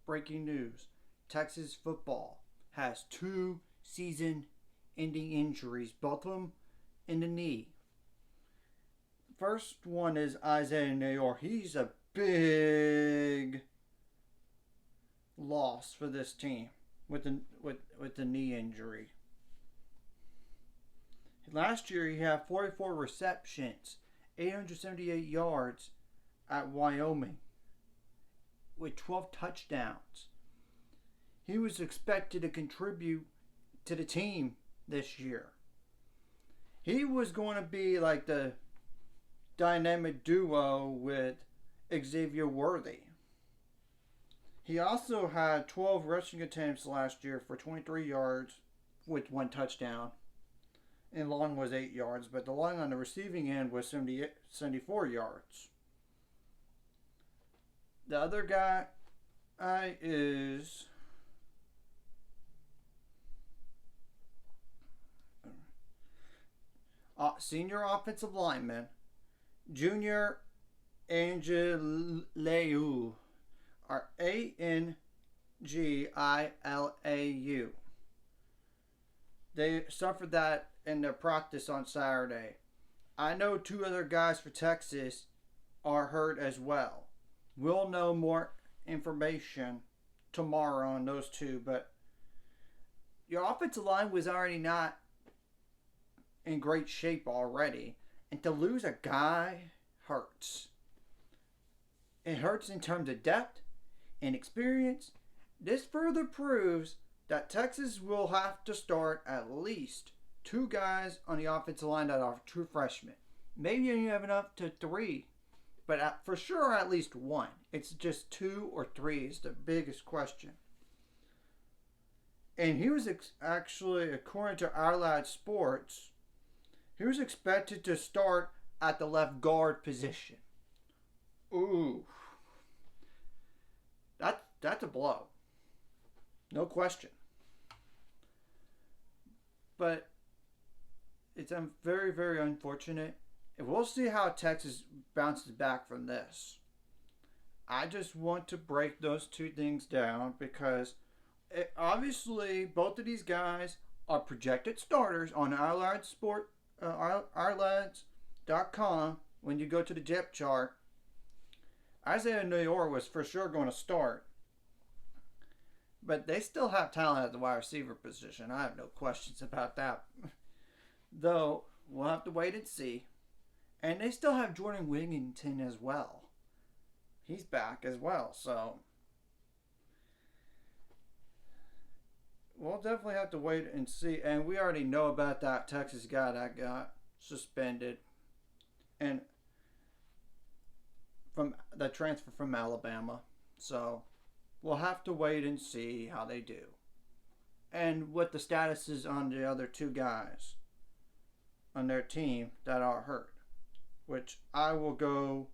breaking news. Texas football has 2 season-ending injuries, both of them in the knee. First one is Isaiah Neyor. He's a big loss for this team with the knee injury. Last year he had 44 receptions, 878 yards at Wyoming with 12 touchdowns. He was expected to contribute to the team this year. He was going to be like the dynamic duo with Xavier Worthy. He also had 12 rushing attempts last year for 23 yards with 1 touchdown. And long was 8 yards, but the long on the receiving end was 74 yards. The other guy is senior offensive lineman Junior Angilau, or Angilau. They suffered that in their practice on Saturday. I know 2 other guys for Texas are hurt as well. We'll know more information tomorrow on those 2, but your offensive line was already not in great shape already, and to lose a guy hurts. It hurts in terms of depth and experience. This further proves that Texas will have to start at least 2 guys on the offensive line that are true freshmen. Maybe you have enough to 3, but for sure at least 1. It's just 2 or 3 is the biggest question. And he was actually, according to Our Lad Sports, he was expected to start at the left guard position. Ooh. That's a blow. No question. But it's very, very unfortunate. And we'll see how Texas bounces back from this. I just want to break those 2 things down because obviously both of these guys are projected starters on ourlads.com. When you go to the depth chart, Isaiah Neyor was for sure going to start. But they still have talent at the wide receiver position. I have no questions about that. Though, we'll have to wait and see. And they still have Jordan Wigginton as well. He's back as well, so we'll definitely have to wait and see. And we already know about that Texas guy that got suspended and from the transfer from Alabama. So we'll have to wait and see how they do. And what the status is on the other 2 guys on their team that are hurt. Which I will go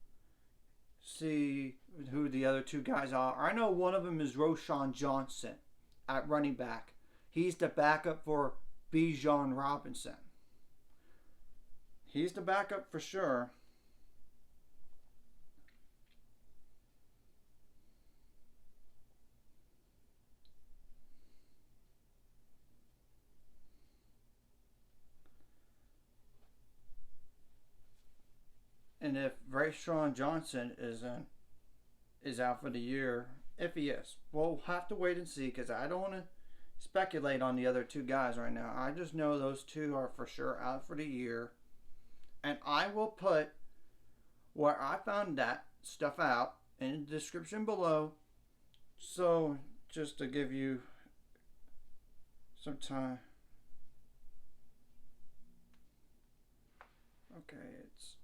see who the other 2 guys are. I know one of them is Roshan Johnson at running back. He's the backup for Bijan Robinson. He's the backup for sure. And if Roshan Johnson is out for the year, if he is, we'll have to wait and see because I don't want to speculate on the other 2 guys right now. I just know those 2 are for sure out for the year. And I will put where I found that stuff out in the description below. So, just to give you some time. Okay, it's...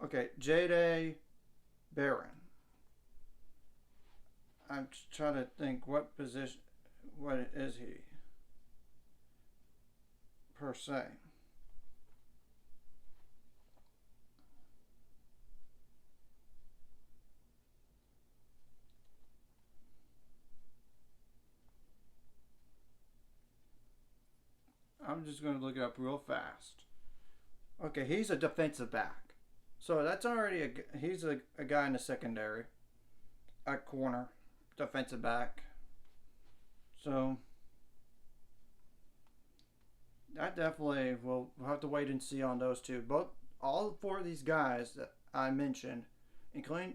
Okay, Jade Barron. I'm trying to think what position, what is he per se. I'm just going to look it up real fast. Okay, he's a defensive back. So that's already he's a guy in the secondary, at corner, defensive back. So I definitely will we'll have to wait and see on those two. Both all four of these guys that I mentioned, including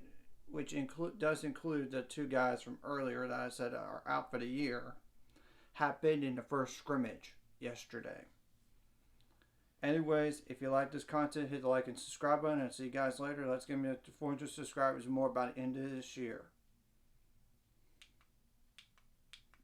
does include the two guys from earlier that I said are out for the year, have been in the first scrimmage yesterday. Anyways, if you like this content, hit the like and subscribe button, and see you guys later. Let's get me to 400 subscribers more by the end of this year.